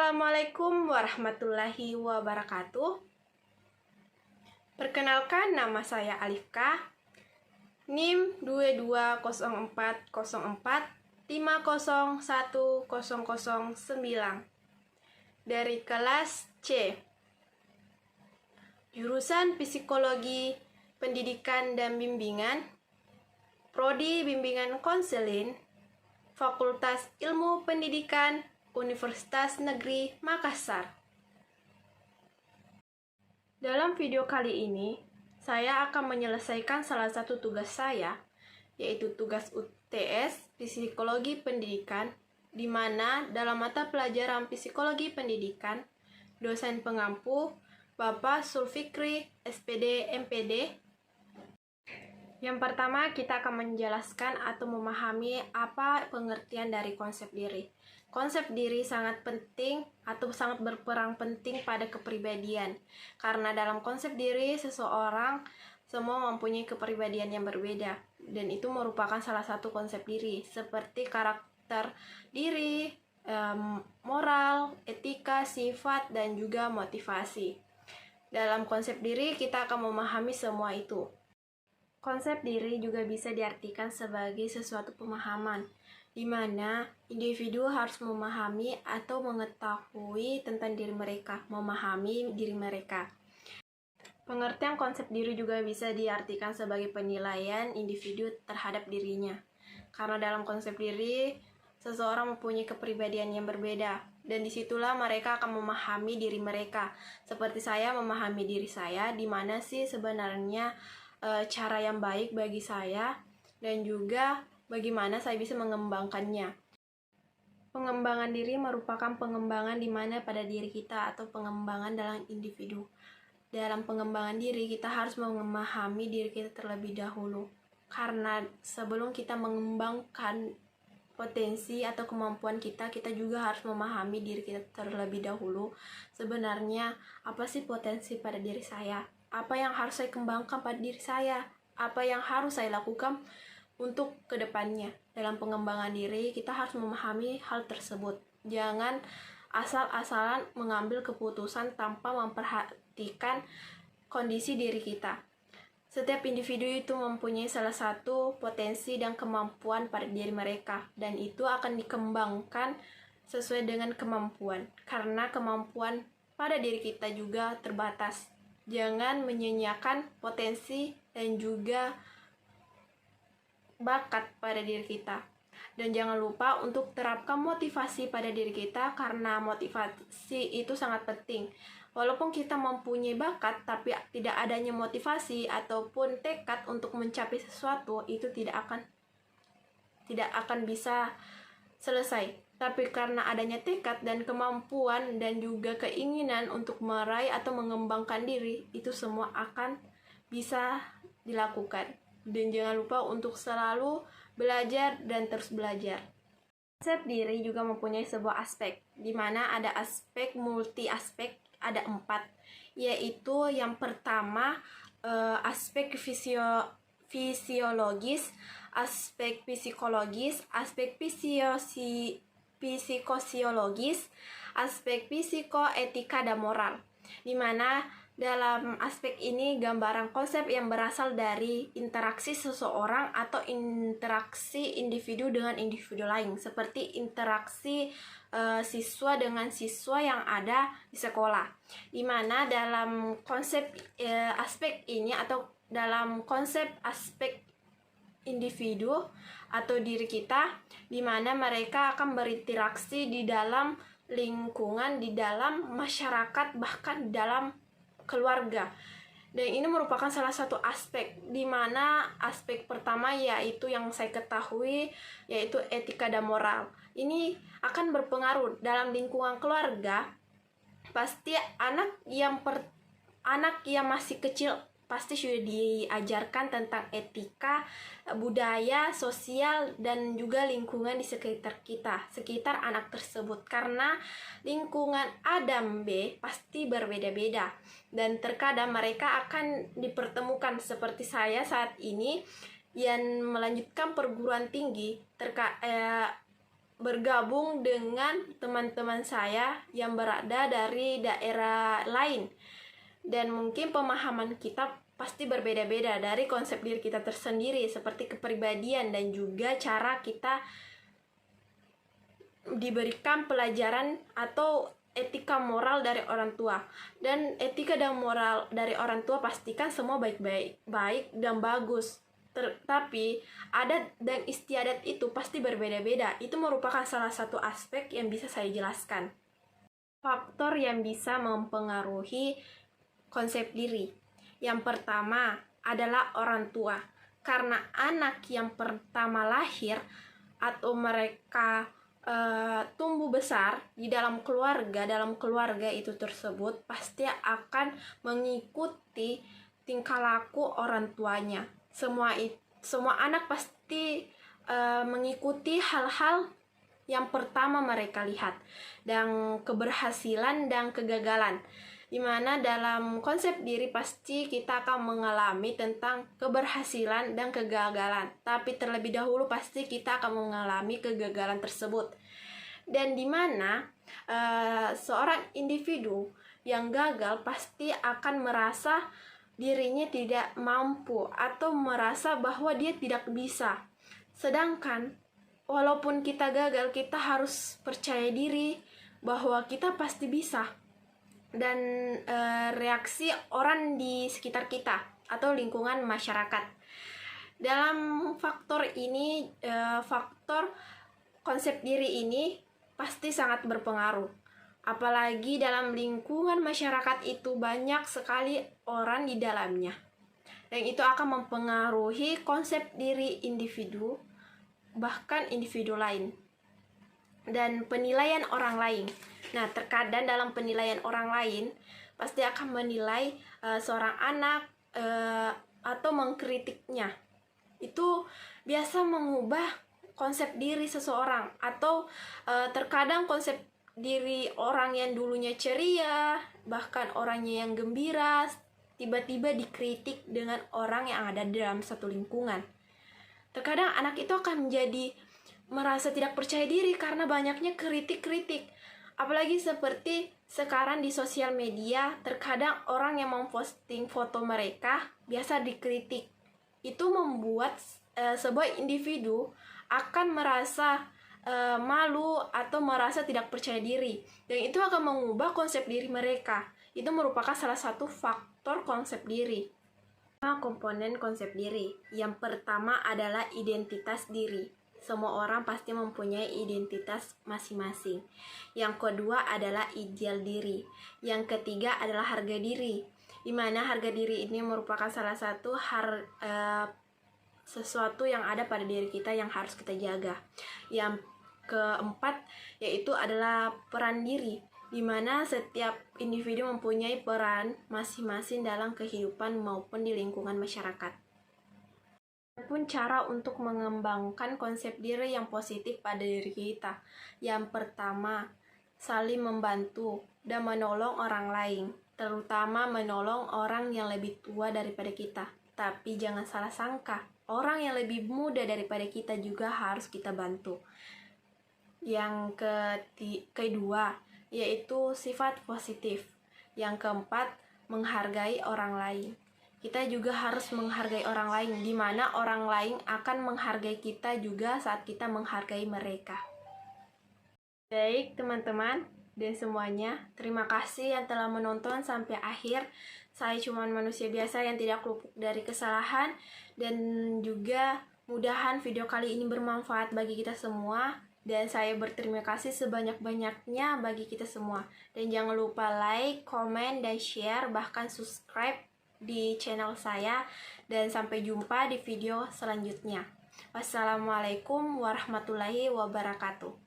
Assalamualaikum warahmatullahi wabarakatuh. Perkenalkan, nama saya Alifka, NIM 220404501009 dari kelas C, jurusan Psikologi Pendidikan dan Bimbingan, Prodi Bimbingan Konseling, Fakultas Ilmu Pendidikan, Universitas Negeri Makassar. Dalam video kali ini, saya akan menyelesaikan salah satu tugas saya, yaitu tugas UTS Psikologi Pendidikan, di mana dalam mata pelajaran Psikologi Pendidikan, dosen pengampu Bapak Sulfikri, SPD, MPD. Yang pertama, kita akan menjelaskan atau memahami apa pengertian dari konsep diri. Konsep diri sangat penting atau sangat berperan penting pada kepribadian. Karena dalam konsep diri, seseorang semua mempunyai kepribadian yang berbeda. Dan itu merupakan salah satu konsep diri, seperti karakter diri, moral, etika, sifat, dan juga motivasi. Dalam konsep diri, kita akan memahami semua itu. Konsep diri juga bisa diartikan sebagai sesuatu pemahaman, di mana individu harus memahami atau mengetahui tentang diri mereka, memahami diri mereka. Pengertian konsep diri juga bisa diartikan sebagai penilaian individu terhadap dirinya. Karena dalam konsep diri, seseorang mempunyai kepribadian yang berbeda, dan disitulah mereka akan memahami diri mereka. Seperti saya memahami diri saya, di mana sih sebenarnya cara yang baik bagi saya, dan juga bagaimana saya bisa mengembangkannya. Pengembangan diri merupakan pengembangan di mana pada diri kita atau pengembangan dalam individu. Dalam pengembangan diri, kita harus memahami diri kita terlebih dahulu. Karena sebelum kita mengembangkan potensi atau kemampuan kita, kita juga harus memahami diri kita terlebih dahulu. Sebenarnya, apa sih potensi pada diri saya? Apa yang harus saya kembangkan pada diri saya? Apa yang harus saya lakukan untuk kedepannya? Dalam pengembangan diri, kita harus memahami hal tersebut. Jangan asal-asalan mengambil keputusan tanpa memperhatikan kondisi diri kita. Setiap individu itu mempunyai salah satu potensi dan kemampuan pada diri mereka, dan itu akan dikembangkan sesuai dengan kemampuan, karena kemampuan pada diri kita juga terbatas. Jangan menyanyiakan potensi dan juga bakat pada diri kita. Dan jangan lupa untuk terapkan motivasi pada diri kita, karena motivasi itu sangat penting. Walaupun kita mempunyai bakat, tapi tidak adanya motivasi ataupun tekad untuk mencapai sesuatu, itu tidak akan bisa selesai. Tapi karena adanya tekad dan kemampuan dan juga keinginan untuk meraih atau mengembangkan diri, itu semua akan bisa dilakukan. Dan jangan lupa untuk selalu belajar dan terus belajar. Konsep diri juga mempunyai sebuah aspek, di mana ada aspek multi aspek, ada 4, yaitu yang pertama aspek fisiologis, aspek psikologis, aspek psikosiologis, aspek psikoetika dan moral, di mana dalam aspek ini gambaran konsep yang berasal dari interaksi seseorang atau interaksi individu dengan individu lain, seperti interaksi siswa dengan siswa yang ada di sekolah, di mana dalam konsep aspek ini atau dalam konsep aspek individu atau diri kita, di mana mereka akan berinteraksi di dalam lingkungan, di dalam masyarakat, bahkan di dalam keluarga. Dan ini merupakan salah satu aspek, di mana aspek pertama yaitu yang saya ketahui, yaitu etika dan moral. Ini akan berpengaruh dalam lingkungan keluarga. Pasti anak yang masih kecil pasti sudah diajarkan tentang etika, budaya, sosial, dan juga lingkungan di sekitar kita, sekitar anak tersebut. Karena lingkungan A dan B pasti berbeda-beda, dan terkadang mereka akan dipertemukan seperti saya saat ini yang melanjutkan perguruan tinggi bergabung dengan teman-teman saya yang berada dari daerah lain. Dan mungkin pemahaman kita pasti berbeda-beda dari konsep diri kita tersendiri, seperti kepribadian dan juga cara kita diberikan pelajaran atau etika moral dari orang tua. Dan etika dan moral dari orang tua pastikan semua baik dan bagus. Tapi adat dan istiadat itu pasti berbeda-beda. Itu merupakan salah satu aspek yang bisa saya jelaskan. Faktor yang bisa mempengaruhi konsep diri. Yang pertama adalah orang tua. Karena anak yang pertama lahir atau mereka tumbuh besar di dalam keluarga itu tersebut pasti akan mengikuti tingkah laku orang tuanya. Semua anak pasti mengikuti hal-hal yang pertama mereka lihat, dan keberhasilan dan kegagalan, dimana dalam konsep diri pasti kita akan mengalami tentang keberhasilan dan kegagalan, tapi terlebih dahulu pasti kita akan mengalami kegagalan tersebut. Dan dimana seorang individu yang gagal pasti akan merasa dirinya tidak mampu atau merasa bahwa dia tidak bisa. Sedangkan walaupun kita gagal, kita harus percaya diri bahwa kita pasti bisa. Dan reaksi orang di sekitar kita atau lingkungan masyarakat. Dalam faktor ini, faktor konsep diri ini pasti sangat berpengaruh. Apalagi dalam lingkungan masyarakat itu banyak sekali orang di dalamnya. Dan itu akan mempengaruhi konsep diri individu, bahkan individu lain. Dan penilaian orang lain. Nah, terkadang dalam penilaian orang lain pasti akan menilai seorang anak atau mengkritiknya. Itu biasa mengubah konsep diri seseorang, atau terkadang konsep diri orang yang dulunya ceria, bahkan orangnya yang gembira, tiba-tiba dikritik dengan orang yang ada dalam satu lingkungan. Terkadang anak itu akan menjadi merasa tidak percaya diri karena banyaknya kritik-kritik. Apalagi seperti sekarang di sosial media, terkadang orang yang memposting foto mereka biasa dikritik. Itu membuat sebuah individu akan merasa malu atau merasa tidak percaya diri. Dan itu akan mengubah konsep diri mereka. Itu merupakan salah satu faktor konsep diri. Komponen konsep diri. Yang pertama adalah identitas diri. Semua orang pasti mempunyai identitas masing-masing. Yang kedua adalah ideal diri. Yang ketiga adalah harga diri, di mana harga diri ini merupakan salah satu sesuatu yang ada pada diri kita yang harus kita jaga. Yang keempat yaitu adalah peran diri, di mana setiap individu mempunyai peran masing-masing dalam kehidupan maupun di lingkungan masyarakat. Pun cara untuk mengembangkan konsep diri yang positif pada diri kita. Yang pertama, saling membantu dan menolong orang lain, terutama menolong orang yang lebih tua daripada kita. Tapi jangan salah sangka, orang yang lebih muda daripada kita juga harus kita bantu. Yang kedua, yaitu sifat positif. Yang keempat, menghargai orang lain. Kita juga harus menghargai orang lain, di mana orang lain akan menghargai kita juga saat kita menghargai mereka. Baik teman-teman dan semuanya, terima kasih yang telah menonton sampai akhir. Saya cuma manusia biasa yang tidak luput dari kesalahan, dan juga mudahan video kali ini bermanfaat bagi kita semua. Dan saya berterima kasih sebanyak-banyaknya bagi kita semua. Dan jangan lupa like, komen, dan share, bahkan subscribe di channel saya. Dan sampai jumpa di video selanjutnya. Wassalamualaikum warahmatullahi wabarakatuh.